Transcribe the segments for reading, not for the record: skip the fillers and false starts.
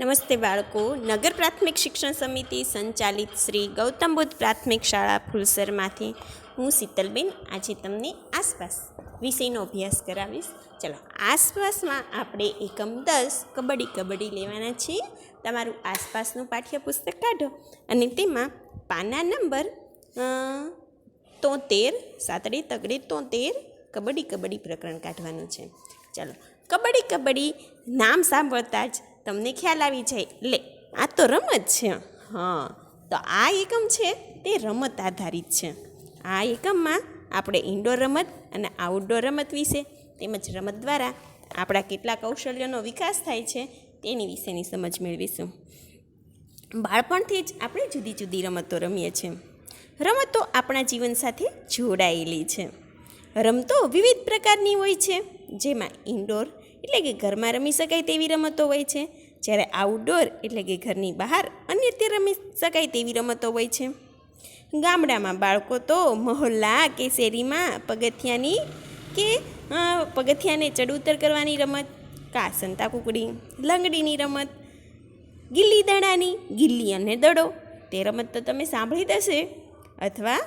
નમસ્તે બાળકો. નગર પ્રાથમિક શિક્ષણ સમિતિ સંચાલિત શ્રી ગૌતમ બુદ્ધ પ્રાથમિક શાળા ફુલસરમાંથી હું શીતલબેન આજે તમને આસપાસ વિષયનો અભ્યાસ કરાવીશ. ચલો, આસપાસમાં આપણે એકમ 10 કબડ્ડી લેવાના છીએ. તમારું આસપાસનું પાઠ્યપુસ્તક કાઢો અને તેમાં પાના નંબર 73 સાતડે તગડે 73 કબડ્ડી પ્રકરણ કાઢવાનું છે. ચલો, કબડ્ડી નામ સાંભળતા જ તમને ખ્યાલ આવી જાય, લે આ તો રમત છે. હા, તો આ એકમ છે તે રમત આધારિત છે. આ એકમમાં આપણે ઇન્ડોર રમત અને આઉટડોર રમત વિશે તેમજ રમત દ્વારા આપણા કેટલા કૌશલ્યોનો વિકાસ થાય છે તેની વિશેની સમજ મેળવીશું. બાળપણથી જ આપણે જુદી જુદી રમતો રમીએ છીએ. રમતો આપણા જીવન સાથે જોડાયેલી છે. રમતો વિવિધ પ્રકારની હોય છે, જેમાં ઇન્ડોર એટલે કે ઘરમાં રમી શકાય તેવી રમતો હોય છે, જ્યારે આઉટડોર એટલે કે ઘરની બહાર અન્યત્ર રમી શકાય તેવી રમતો હોય છે. ગામડામાં બાળકો તો મહોલ્લા કે શેરીમાં પગથિયાને ચડ ઉતર કરવાની રમત, કા સંતાકુકડી, લંગડીની રમત, ગિલ્લી દડાની, ગિલ્લી અને દડો તે રમત તો તમે સાંભળી જ હશે, અથવા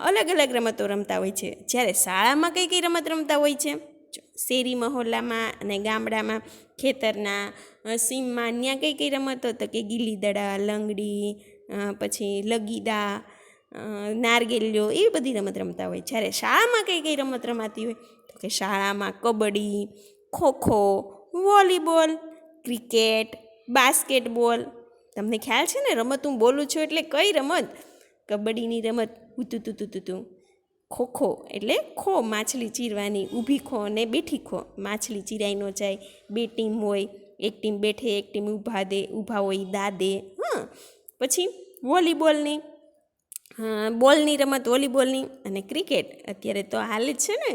અલગ અલગ રમતો રમતા હોય છે. જ્યારે શાળામાં કઈ રમત રમતા હોય છે, શેરી મહોલ્લામાં અને ગામડામાં ખેતરના સીમમાં ત્યાં કઈ રમતો, તો કે ગિલ્લી દડા, લંગડી, પછી લગીદા, નારગેલ્યો, એવી બધી રમત રમતા હોય. જ્યારે શાળામાં કઈ રમત રમાતી હોય, તો કે શાળામાં kabaddi, kho kho, volleyball, cricket, basketball. તમને ખ્યાલ છે ને, રમત હું બોલું છું એટલે કઈ રમત? કબડ્ડીની રમત ઉતું, ખોખો એટલે ખો માછલી ચીરવાની, ઊભી ખો અને બેઠી ખો. માછલી ચીરાઈ ન જાય, બે ટીમ હોય, એક ટીમ બેઠે એક ટીમ ઊભા હોય દા દે. પછી વોલીબોલની બોલની રમત વોલીબોલની, અને ક્રિકેટ અત્યારે તો હાલ જ છે ને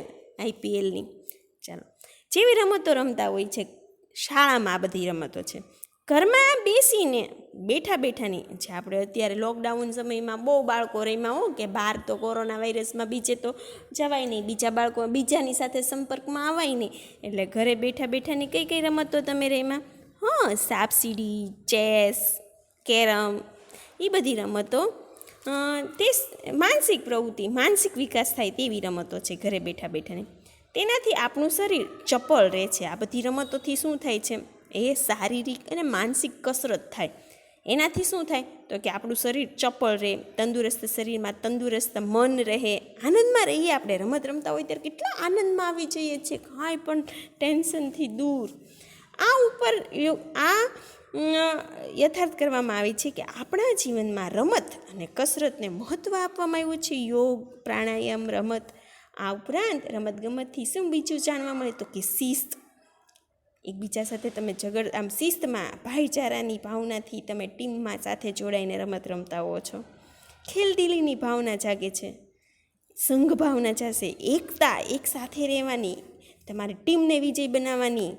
IPLની. ચાલો, જેવી રમતો રમતા હોય છે શાળામાં, આ બધી રમતો છે. ઘરમાં બેસીને બેઠાની, જે આપણે અત્યારે લોકડાઉન સમયમાં બહુ બાળકો રમ્યા હો, કે બહાર તો કોરોના વાયરસમાં બીજે તો જવાય નહીં, બીજાની સાથે સંપર્કમાં આવાય નહીં, એટલે ઘરે બેઠાની કઈ રમતો તમે રમ્યા? સાપસીડી, ચેસ, કેરમ, એ બધી રમતો તે માનસિક પ્રવૃત્તિ, માનસિક વિકાસ થાય તેવી રમતો છે ઘરે બેઠાની. તેનાથી આપણું શરીર ચપળ રહે છે. આ બધી રમતોથી શું થાય છે? એ શારીરિક અને માનસિક કસરત થાય. એનાથી શું થાય? તો કે આપણું શરીર ચપળ રહે, તંદુરસ્ત શરીરમાં તંદુરસ્ત મન રહે, આનંદમાં રહીએ. આપણે રમત રમતા હોય ત્યારે કેટલા આનંદમાં આવી જઈએ છીએ, કાંઈ પણ ટેન્શનથી દૂર. આ યથાર્થ કરવામાં આવે છે કે આપણા જીવનમાં રમત અને કસરતને મહત્ત્વ આપવામાં આવ્યું છે. યોગ, પ્રાણાયામ, રમત. આ ઉપરાંત રમતગમતથી શું બીજું જાણવા મળે? તો કે શિસ્ત. એકબીજા સાથે તમે શિસ્તમાં, ભાઈચારાની ભાવનાથી તમે ટીમમાં સાથે જોડાઈને રમત રમતા હો છો. ખેલદિલીની ભાવના જાગે છે, સંઘ ભાવના જાશે, એકતા, એક સાથે રહેવાની, તમારી ટીમને વિજય બનાવવાની,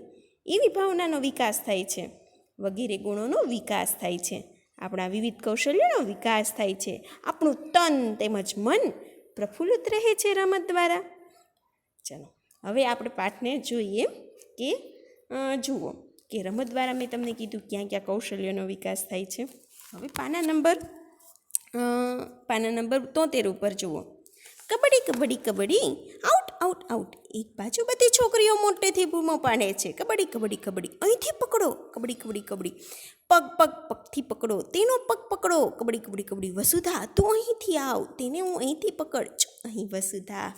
એવી ભાવનાનો વિકાસ થાય છે. વગેરે ગુણોનો વિકાસ થાય છે. આપણા વિવિધ કૌશલ્યોનો વિકાસ થાય છે. આપણું તન તેમજ મન પ્રફુલ્લિત રહે છે રમત દ્વારા. ચાલો, હવે આપણે પાઠને જોઈએ કે જુઓ કે રમત દ્વારા મેં તમને કીધું ક્યાં કૌશલ્યોનો વિકાસ થાય છે. હવે પાના નંબર 73 ઉપર જુઓ. કબડ્ડી, આઉટ. એક બાજુ બધી છોકરીઓ મોટેથી બૂમો પાડે છે, કબડ્ડી. અહીંથી પકડો, કબડ્ડી. પગથી પકડો, તેનો પગ પકડો, કબડ્ડી. વસુધા, તું અહીંથી આવ, તેને હું અહીંથી પકડ. અહીં વસુધા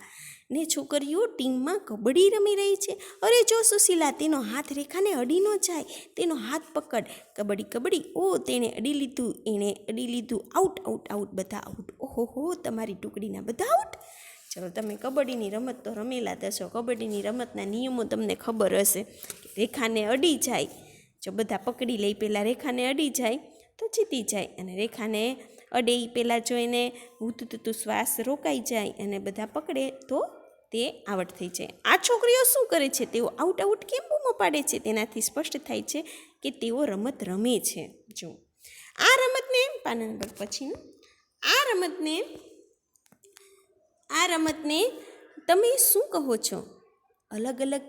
ને છોકરીઓ ટીમમાં કબડ્ડી રમી રહી છે. અરે જો સુશીલા, તેનો હાથ રેખાને અડી ન જાય, તેનો હાથ પકડ. કબડ્ડી. ઓ, તેણે અડી લીધું, આઉટ. બધા આઉટ. ઓહો, તમારી ટુકડીના બધા આઉટ. ચલો, તમે કબડ્ડીની રમત તો રમેલા જ હશો. કબડ્ડીની રમતના નિયમો તમને ખબર હશે. રેખાને અડી જાય, જો બધા પકડી લે, પહેલાં રેખાને અડી જાય તો જીતી જાય, અને રેખાને અડે એ પહેલાં જોઈને ઉતું શ્વાસ રોકાઈ જાય અને બધા પકડે તો તે આઉટ થઈ જાય. આ છોકરીઓ શું કરે છે? તેઓ આઉટ કેમ બૂમો પાડે છે? તેનાથી સ્પષ્ટ થાય છે કે તેઓ રમત રમે છે. જો આ રમતને પાના નંબર પછીનું, આ રમતને તમે શું કહો છો? અલગ અલગ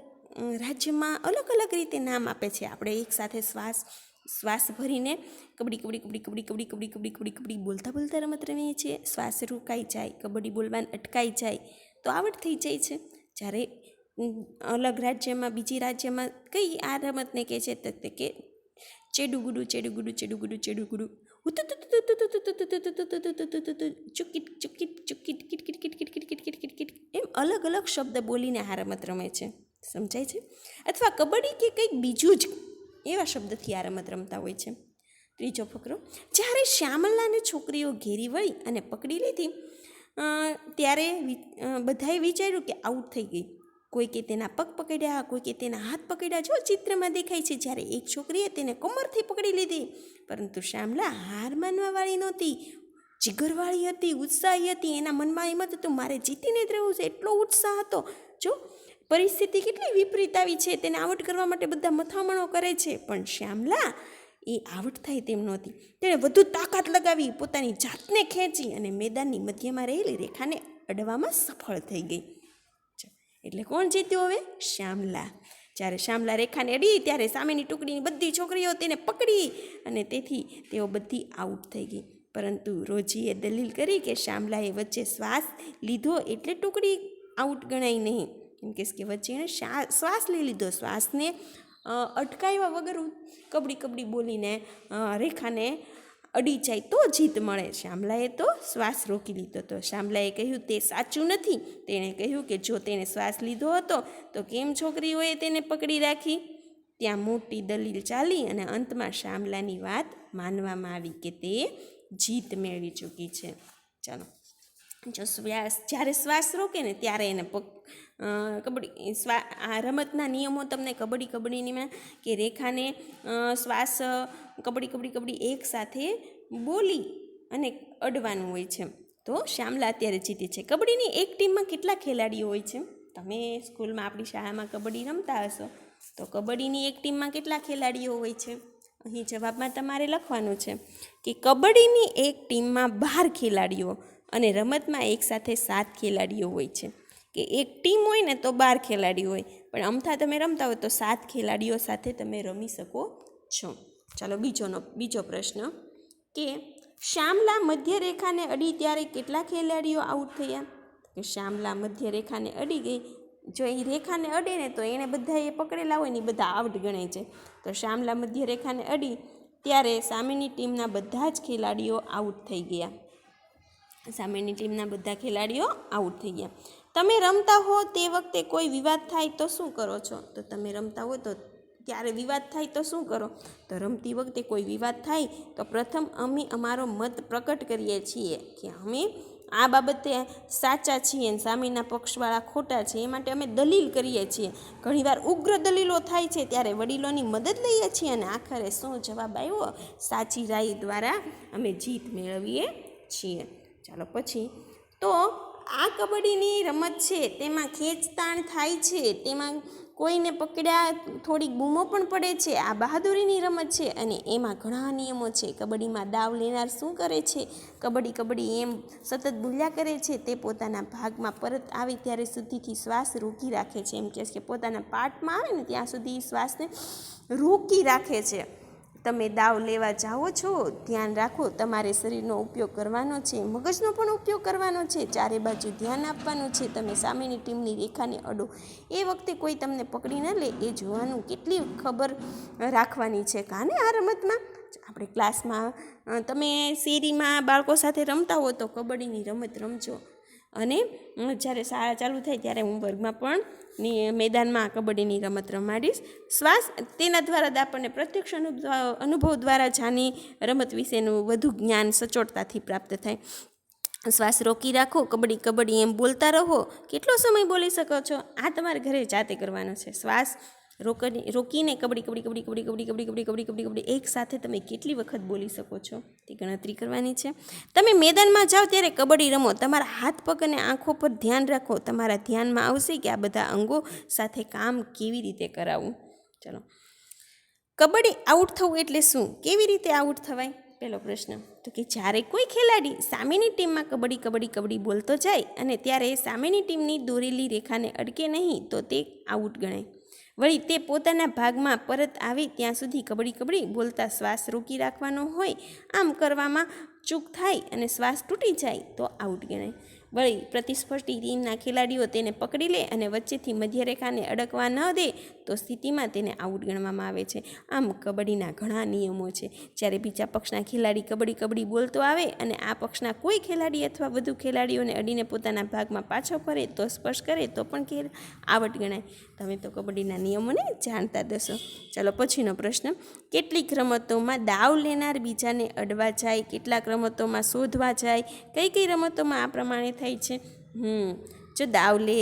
રાજ્યમાં અલગ અલગ રીતે નામ આપે છે. આપણે એક સાથે શ્વાસ શ્વાસ ભરીને કબડ્ડી કબડ્ડી કબડ્ડી કબડ્ડી કબડ્ડી કબડ્ડી કબડ્ડી કબડ્ડી કબડ્ડી બોલતા બોલતા રમત રમીએ છીએ. શ્વાસ રોકાઈ જાય, કબડ્ડી બોલવાનું અટકાઈ જાય તો આવડ થઈ જાય છે. જ્યારે અલગ રાજ્યમાં, બીજી રાજ્યમાં કઈ આ રમતને કહે છે તો કે ચેડુગુડુ ચેડુગુડુ ચેડુગુડુ ચેડુગુડુ ચુકીટ ચુકીટ ચુકીટ કિટ કિટ કિટ કિટ કિટ કિટ કિટ કિટ કિટ એમ અલગ અલગ શબ્દ બોલીને આ રમત રમે છે. સમજાય છે? અથવા કબડ્ડી કે કંઈક બીજું જ એવા શબ્દથી આ રમત રમતા હોય છે. ત્રીજો ફકરો. જ્યારે શ્યામલાને છોકરીઓ ઘેરી વળી અને પકડી લીધી ત્યારે બધાએ વિચાર્યું કે આઉટ થઈ ગઈ. કોઈકે તેના પગ પકડ્યા, કોઈકે તેના હાથ પકડ્યા. જો ચિત્રમાં દેખાય છે, જ્યારે એક છોકરીએ તેને કમરથી પકડી લીધી. પરંતુ શ્યામલા હાર માનવાવાળી નહોતી, જીગરવાળી હતી, ઉત્સાહી હતી. એના મનમાં એમ જ હતું મારે જીતીને જ રહેવું છે, એટલો ઉત્સાહ હતો. જો પરિસ્થિતિ કેટલી વિપરીત આવી છે, તેને આઉટ કરવા માટે બધા મથામણો કરે છે, પણ શ્યામલા એ આઉટ થાય તેમ નહોતી. તેણે વધુ તાકાત લગાવી, પોતાની જાતને ખેંચી અને મેદાનની મધ્યમાં રહેલી રેખાને અડવામાં સફળ થઈ ગઈ. એટલે કોણ જીત્યું હવે? શ્યામલા. જ્યારે શ્યામલા રેખાને અડી ત્યારે સામેની ટુકડીની બધી છોકરીઓ તેને પકડી અને તેથી તેઓ બધી આઉટ થઈ ગઈ. પરંતુ રોજીએ દલીલ કરી કે શ્યામલાએ વચ્ચે શ્વાસ લીધો એટલે ટુકડી આઉટ ગણાય નહીં. એમ કે વચ્ચે એણે શ્વાસ લઈ લીધો, શ્વાસને અટકાવ્યા વગર કબડ્ડી કબડ્ડી બોલીને રેખાને અડી જાય તો જીત મળે. શ્યામલાએ તો શ્વાસ રોકી લીધો હતો. શ્યામલાએ કહ્યું તે સાચું નથી. તેણે કહ્યું કે જો તેણે શ્વાસ લીધો હતો તો કેમ છોકરીઓએ તેને પકડી રાખી? ત્યાં મોટી દલીલ ચાલી અને અંતમાં શ્યામલાની વાત માનવામાં આવી કે તે જીત મેળવી ચૂકી છે. ચાલો, જો જ્યારે શ્વાસ રોકે ને ત્યારે એને કબડ્ડી આ રમતના નિયમો તમને કબડ્ડીમાં કે રેખાને શ્વાસ કબડ્ડી કબડ્ડી કબડ્ડી એક સાથે બોલી અને અડવાનું હોય છે. તો શ્યામલા અત્યારે જીતે છે. કબડ્ડીની એક ટીમમાં કેટલા ખેલાડીઓ હોય છે? તમે સ્કૂલમાં આપણી શાળામાં કબડ્ડી રમતા હશો તો કબડ્ડીની એક ટીમમાં કેટલા ખેલાડીઓ હોય છે? અહીં જવાબમાં તમારે લખવાનું છે કે કબડ્ડીની એક ટીમમાં 12 ખેલાડીઓ અને રમતમાં એકસાથે 7 ખેલાડીઓ હોય છે. કે એક ટીમ હોય ને તો 12 ખેલાડીઓ હોય, પણ અમથા તમે રમતા હોય તો 7 ખેલાડીઓ સાથે તમે રમી શકો છો. ચાલો, બીજો પ્રશ્ન કે શ્યામલા મધ્ય રેખાને અડી ત્યારે કેટલા ખેલાડીઓ આઉટ થયા? કે શ્યામલા મધ્ય રેખાને અડી ગઈ. જો એ રેખાને અડે ને તો એણે બધા એ પકડેલા હોય ને એ બધા આઉટ ગણાય છે. તો શ્યામલા મધ્ય રેખાને અડી ત્યારે સામેની ટીમના બધા જ ખેલાડીઓ આઉટ થઈ ગયા. સામેની ટીમના બધા ખેલાડીઓ આઉટ થઈ ગયા. તમે રમતા હો તે વખતે કોઈ વિવાદ થાય તો શું કરો છો? તો તમે રમતા હો તો ત્યારે વિવાદ થાય તો શું કરો? તો રમતી વખતે કોઈ વિવાદ થાય તો પ્રથમ અમે અમારો મત પ્રકટ કરીએ છીએ કે અમે આ બાબતે સાચા છીએ અને સામેના પક્ષવાળા ખોટા છે, એ માટે અમે દલીલ કરીએ છીએ. ઘણીવાર ઉગ્ર દલીલો થાય છે ત્યારે વડીલોની મદદ લઈએ છીએ અને આખરે શું જવાબ આવ્યો? સાચી રાય દ્વારા અમે જીત મેળવીએ છીએ. ચાલો, પછી તો આ કબડ્ડીની રમત છે તેમાં ખેંચતાણ થાય છે, તેમાં કોઈને પકડ્યા થોડીક બૂમો પણ પડે છે. આ બહાદુરીની રમત છે અને એમાં ઘણા નિયમો છે. કબડ્ડીમાં દાવ લેનાર શું કરે છે? કબડ્ડી એમ સતત બોલ્યા કરે છે. તે પોતાના ભાગમાં પરત આવે ત્યારે સુધીથી શ્વાસ રોકી રાખે છે. એમ કે પોતાના પાર્ટમાં આવે ને ત્યાં સુધી શ્વાસને રોકી રાખે છે. તમે દાવ લેવા જાઓ છો, ધ્યાન રાખો તમારે શરીરનો ઉપયોગ કરવાનો છે, મગજનો પણ ઉપયોગ કરવાનો છે, ચારે બાજુ ધ્યાન આપવાનું છે. તમે સામેની ટીમની રેખાને અડો એ વખતે કોઈ તમને પકડી ન લે એ જોવાનું કેટલી ખબર રાખવાની છે. કાને આ રમતમાં આપણે ક્લાસમાં તમે શેરીમાં બાળકો સાથે રમતા હો તો કબડ્ડીની રમત રમજો. અને જ્યારે શાળા ચાલુ થાય ત્યારે હું વર્ગમાં પણ મેદાનમાં કબડ્ડીની રમત રમાડીશ. શ્વાસ તેના દ્વારા જ આપણને પ્રત્યક્ષ અનુભવ દ્વારા જાની રમત વિશેનું વધુ જ્ઞાન સચોટતાથી પ્રાપ્ત થાય. શ્વાસ રોકી રાખો, કબડ્ડી એમ બોલતા રહો. કેટલો સમય બોલી શકો છો? આ તમારે ઘરે જાતે કરવાનો છે. શ્વાસ રોકીને કબડ્ડી એક સાથે તમે કેટલી વખત બોલી શકો છો તે ગણતરી કરવાની છે. તમે મેદાનમાં જાઓ ત્યારે કબડ્ડી રમો. તમારા હાથ પગ અને આંખો પર ધ્યાન રાખો. તમારા ધ્યાનમાં આવશે કે આ બધા અંગો સાથે કામ કેવી રીતે કરાવવું. ચલો, કબડ્ડી આઉટ થવું એટલે શું? કેવી રીતે આઉટ થવાય? પહેલો પ્રશ્ન તો કે જ્યારે કોઈ ખેલાડી સામેની ટીમમાં કબડ્ડી બોલતો જાય અને ત્યારે સામેની ટીમની દોરેલી રેખાને અડકે નહીં તો તે આઉટ ગણાય. વળી તે પોતાના ભાગમાં પરત આવે ત્યાં સુધી કબડ્ડી કબડ્ડી બોલતા શ્વાસ રોકી રાખવાનો હોય. આમ કરવામાં ચૂક થાય અને શ્વાસ તૂટી જાય તો આઉટ ગણાય. વળી પ્રતિસ્પર્ધી ટીમના ખેલાડીઓ તેને પકડી લે અને વચ્ચેથી મધ્યરેખાને અડકવા ન દે તો સ્થિતિમાં તેને આઉટ ગણવામાં આવે છે. આમ કબડ્ડીના ઘણા નિયમો છે. જ્યારે બીજા પક્ષના ખેલાડી કબડ્ડી કબડ્ડી બોલતો આવે અને આ પક્ષના કોઈ ખેલાડી અથવા વધુ ખેલાડીઓને અડીને પોતાના ભાગમાં પાછો ફરે તો સ્પર્શ કરે તો પણ આવટ ગણાય. તમે તો કબડ્ડીના નિયમોને જાણતા દશો. ચાલો પછીનો પ્રશ્ન. કેટલીક રમતોમાં દાવ લેનાર બીજાને અડવા જાય, કેટલાક રમતોમાં શોધવા જાય. કઈ કઈ રમતોમાં આ પ્રમાણે થાય છે? જો દાવ લે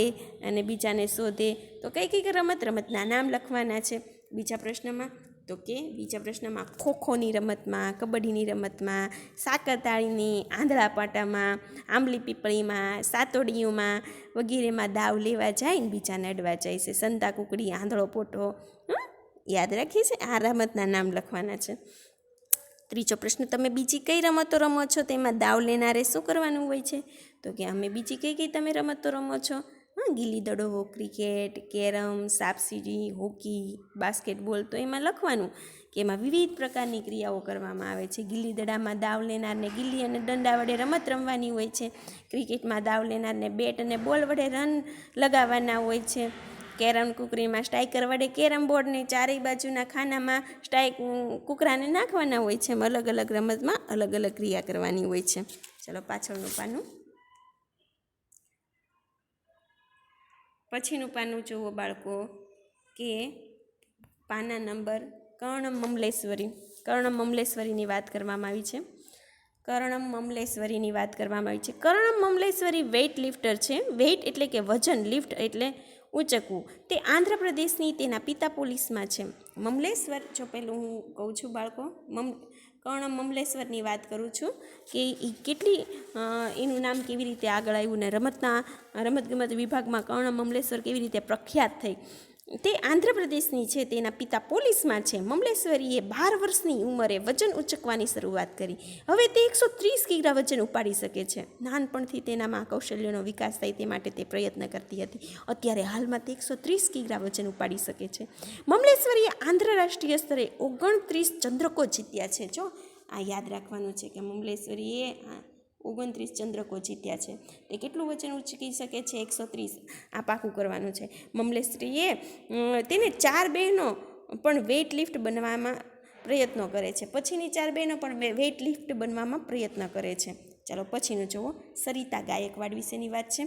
અને બીજાને શોધે તો કઈ કઈ રમતના નામ લખવાના છે બીજા પ્રશ્નમાં? તો કે બીજા પ્રશ્નમાં ખોખોની રમતમાં, કબડ્ડીની રમતમાં, સાકરતાળીની, આંધળા પાટામાં, આંબલી પીપળીમાં, સાતોડીઓમાં વગેરેમાં દાવ લેવા જાય ને બીજાને અડવા જાય છે. સંતા કુકડી, આંધળો પોટો, યાદ રાખીએ છે. આ રમતના નામ લખવાના છે. ત્રીજો પ્રશ્ન. તમે બીજી કઈ રમતો રમો છો તેમાં દાવ લેનારે શું કરવાનું હોય છે? તો કે અમે બીજી કઈ તમે રમતો રમો છો? ગીલી દડો, ક્રિકેટ, કેરમ, સાપસીડી, હોકી, બાસ્કેટબોલ. તો એમાં લખવાનું કે એમાં વિવિધ પ્રકારની ક્રિયાઓ કરવામાં આવે છે. ગીલી દડામાં દાવ લેનારને ગીલી અને દંડા વડે રમત રમવાની હોય છે. ક્રિકેટમાં દાવ લેનારને બેટ અને બોલ વડે રન લગાવવાના હોય છે. કેરમ કુકરીમાં સ્ટ્રાઇકર વડે કેરમ બોર્ડને ચારેય બાજુના ખાનામાં કુકરાને નાખવાના હોય છે. અલગ અલગ રમતમાં અલગ અલગ ક્રિયા કરવાની હોય છે. ચલો પાછળનું પાનું. પછીનું પાનું જુઓ બાળકો કે પાના નંબર કર્ણમ મમલેશ્વરી. કર્ણમ મમલેશ્વરીની વાત કરવામાં આવી છે. કર્ણમ મમલેશ્વરીની વાત કરવામાં આવી છે. કર્ણમ મમલેશ્વરી વેઇટ લિફ્ટર છે. વેઇટ એટલે કે વજન, લિફ્ટ એટલે ઊંચકવું. તે આંધ્રપ્રદેશની તેના પિતા પોલીસમાં છે. મમલેશ્વર, જો પહેલું હું કહું છું બાળકો, કર્ણમ મમલેશ્વરની વાત કરું છું કે એ કેટલી એનું નામ કેવી રીતે આગળ આવ્યું ને રમતગમત વિભાગમાં કર્ણમ મમલેશ્વર કેવી રીતે પ્રખ્યાત થઈ. તે આંધ્રપ્રદેશની છે. તેના પિતા પોલીસમાં છે. મમલેશ્વરીએ 12 વર્ષની ઉંમરે વજન ઉંચકવાની શરૂઆત કરી. હવે તે 130 કિગ્રા વજન ઉપાડી શકે છે. નાનપણથી તેનામાં કૌશલ્યનો વિકાસ થાય તે માટે તે પ્રયત્ન કરતી હતી. અત્યારે હાલમાં તે 130 કિગ્રા વજન ઉપાડી શકે છે. મમલેશ્વરીએ આંતરરાષ્ટ્રીય સ્તરે 29 ચંદ્રકો જીત્યા છે. જો આ યાદ રાખવાનું છે કે મમલેશ્વરીએ 29 ચંદ્રકો જીત્યા છે. તે કેટલું વજન ઉંચકી શકે છે? 130. આ પાકું કરવાનું છે. મમલેશ્વરીએ તેને 4 બહેનો પણ વેઇટ લિફ્ટ બનવામાં પ્રયત્નો કરે છે. પછીની 4 બહેનો પણ વેઇટ લિફ્ટ બનવામાં પ્રયત્ન કરે છે. ચાલો પછીનું જુઓ. સરિતા ગાયકવાડ વિશેની વાત છે.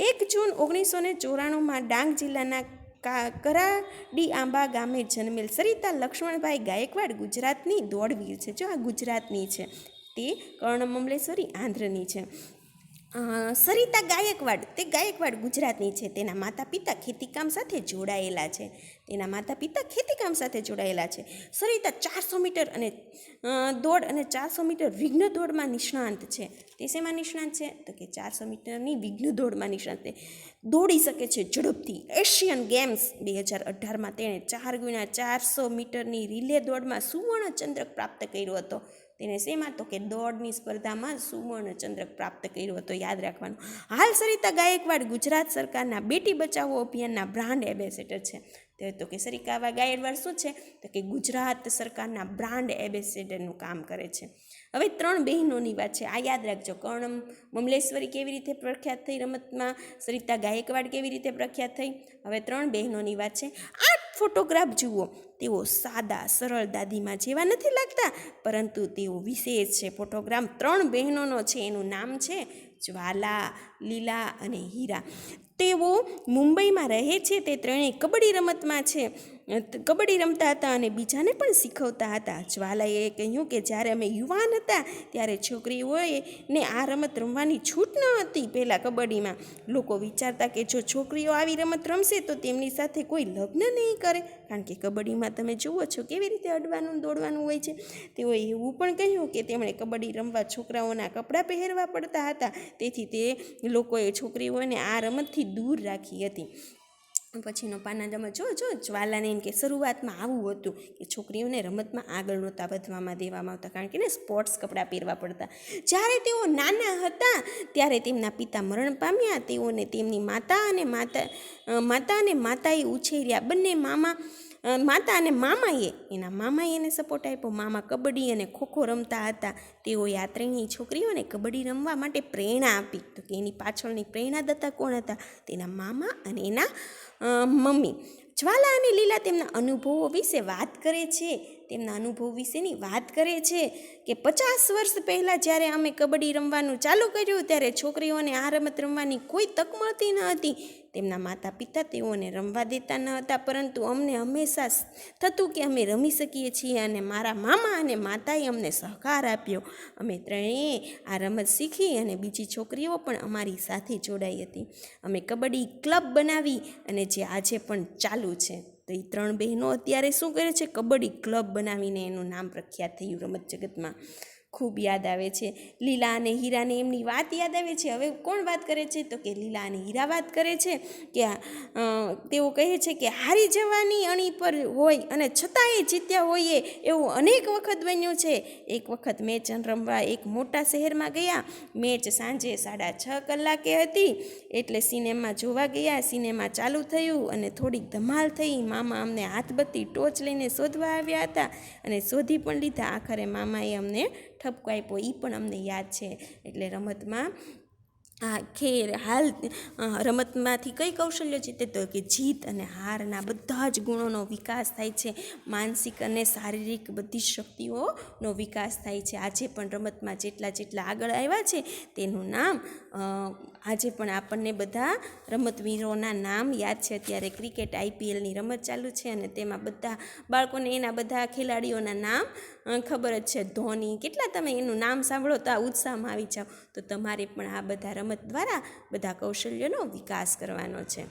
1 જૂન 1994માં ડાંગ જિલ્લાના કરાડી આંબા ગામે જન્મેલ સરિતા લક્ષ્મણભાઈ ગાયકવાડ ગુજરાતની દોડવીર છે. જો આ ગુજરાતની છે. તે કર્ણમ મમલેશ્વરી આંધ્રની છે. સરિતા ગાયકવાડ, તે ગાયકવાડ ગુજરાતની છે. તેના માતા પિતા ખેતીકામ સાથે જોડાયેલા છે. સરિતા 400 મીટર અને દોડ અને 400 મીટર વિઘ્ન દોડમાં નિષ્ણાંત છે. તે શેમાં નિષ્ણાંત છે? તો કે 400 મીટરની વિઘ્ન દોડમાં નિષ્ણાંત. તે દોડી શકે છે ઝડપથી. એશિયન ગેમ્સ 2018માં તેણે 4x400 મીટરની રિલે દોડમાં સુવર્ણ ચંદ્રક પ્રાપ્ત કર્યો હતો. તેને શેમાં? તો કે દોડની સ્પર્ધામાં સુવર્ણ ચંદ્રક પ્રાપ્ત કર્યો હતો. યાદ રાખવાનું. હાલ સરિતા ગાયકવાડ ગુજરાત સરકારના બેટી બચાવો અભિયાનના બ્રાન્ડ એમ્બેસેડર છે. તો કે સરિતા ગાયકવાડ શું છે? તો કે ગુજરાત સરકારના બ્રાન્ડ એમ્બેસેડરનું કામ કરે છે. હવે 3 બહેનોની વાત છે. આ યાદ રાખજો. કર્ણમ મમલેશ્વરી કેવી રીતે પ્રખ્યાત થઈ રમતમાં, સરિતા ગાયકવાડ કેવી રીતે પ્રખ્યાત થઈ. હવે 3 બહેનોની વાત છે. 8 ફોટોગ્રાફ જુઓ. તેઓ સાદા સરળ દાદીમાં જેવા નથી લાગતા, પરંતુ તેઓ વિશેષ છે. ફોટોગ્રાફ 3 બહેનોનો છે. એનું નામ છે જ્વાલા, લીલા અને હીરા. તેઓ મુંબઈમાં રહે છે. તે ત્રણેય કબડ્ડી રમતમાં છે. કબડ્ડી રમતા હતા અને બીજાને પણ શીખવતા હતા. જ્વાલાએ કહ્યું કે જ્યારે અમે યુવાન હતા ત્યારે છોકરીઓએ ને આ રમત રમવાની છૂટ ન હતી. પહેલાં કબડ્ડીમાં લોકો વિચારતા કે જો છોકરીઓ આવી રમત રમશે તો તેમની સાથે કોઈ લગ્ન નહીં કરે, કારણ કે કબડ્ડીમાં તમે જુઓ છો કેવી રીતે અડવાનું દોડવાનું હોય છે. તેઓએ એવું પણ કહ્યું કે તેમણે કબડ્ડી રમવા છોકરાઓના કપડાં પહેરવા પડતા હતા, તેથી તે લોકોએ છોકરીઓને આ રમતથી દૂર રાખી હતી. પછીનો પાનામાં જો જ્વાલાને એમ કે શરૂઆતમાં આવું હતું કે છોકરીઓને રમતમાં આગળ નહોતા વધવામાં દેવામાં આવતા, કારણ કે ને સ્પોર્ટ્સ કપડાં પહેરવા પડતા. જ્યારે તેઓ નાના હતા ત્યારે તેમના પિતા મરણ પામ્યા. તેઓને તેમની માતાએ ઉછેર્યા. બંને માતા અને એના મામાએ એને સપોર્ટ આપ્યો. મામા કબડ્ડી અને ખોખો રમતા હતા. તેઓએ આ ત્રણેય છોકરીઓને કબડ્ડી રમવા માટે પ્રેરણા આપી. તો કે એની પાછળની પ્રેરણાદાતા કોણ હતા? તેના મામા અને એના મમ્મી. જ્વાલા અને લીલા તેમના અનુભવો વિશે વાત કરે છે. તેમના અનુભવ વિશેની વાત કરે છે કે 50 વર્ષ પહેલાં જ્યારે અમે કબડ્ડી રમવાનું ચાલુ કર્યું ત્યારે છોકરીઓને આ રમત રમવાની કોઈ તક મળતી ન હતી. તેમના માતા પિતા તેઓને રમવા દેતા ન હતા, પરંતુ અમને હંમેશા થતું કે અમે રમી શકીએ છીએ, અને મારા મામા અને માતાએ અમને સહકાર આપ્યો. અમે ત્રણેય આ રમત શીખી અને બીજી છોકરીઓ પણ અમારી સાથે જોડાઈ હતી. અમે કબડ્ડી ક્લબ બનાવી અને જે આજે પણ ચાલુ છે. તો એ 3 બહેનો અત્યારે શું કરે છે? કબડ્ડી ક્લબ બનાવીને એનું નામ પ્રખ્યાત થયું રમત જગતમાં. ખૂબ યાદ આવે છે. લીલા અને હીરાને એમની વાત યાદ આવે છે. હવે કોણ વાત કરે છે? તો કે લીલા અને હીરા વાત કરે છે કે તેઓ કહે છે કે હારી જવાની અણી પર હોય અને છતાંય જીત્યા હોઈએ એવું અનેક વખત બન્યું છે. એક વખત મેચ રમવા એક મોટા શહેરમાં ગયા. મેચ સાંજે 6:30 કલાકે હતી, એટલે સિનેમા જોવા ગયા. સિનેમા ચાલુ થયું અને થોડીક ધમાલ થઈ. મામા અમને હાથબત્તી ટોર્ચ લઈને શોધવા આવ્યા હતા અને શોધી પણ લીધા. આખરે મામાએ અમને ઠપકો આપ્યો. એ પણ અમને યાદ છે. એટલે રમતમાં રમતમાંથી કઈ કૌશલ્ય જીતે? તો કે જીત અને હારના બધા જ ગુણોનો વિકાસ થાય છે. માનસિક અને શારીરિક બધી શક્તિઓનો વિકાસ થાય છે. આજે પણ રમતમાં જેટલા આગળ આવ્યા છે તેનું નામ આજે પણ આપણને બધા રમતવીરોના નામ યાદ છે. અત્યારે ક્રિકેટ IPLની રમત ચાલુ છે અને તેમાં બધા બાળકોને એના બધા ખેલાડીઓના નામ ખબર જ છે. ધોની, કેટલા તમે એનું નામ સાંભળો તો આ ઉત્સાહમાં આવી જાઓ. તો તમારે પણ આ બધા રમત દ્વારા બધા કૌશલ્યનો વિકાસ કરવાનો છે.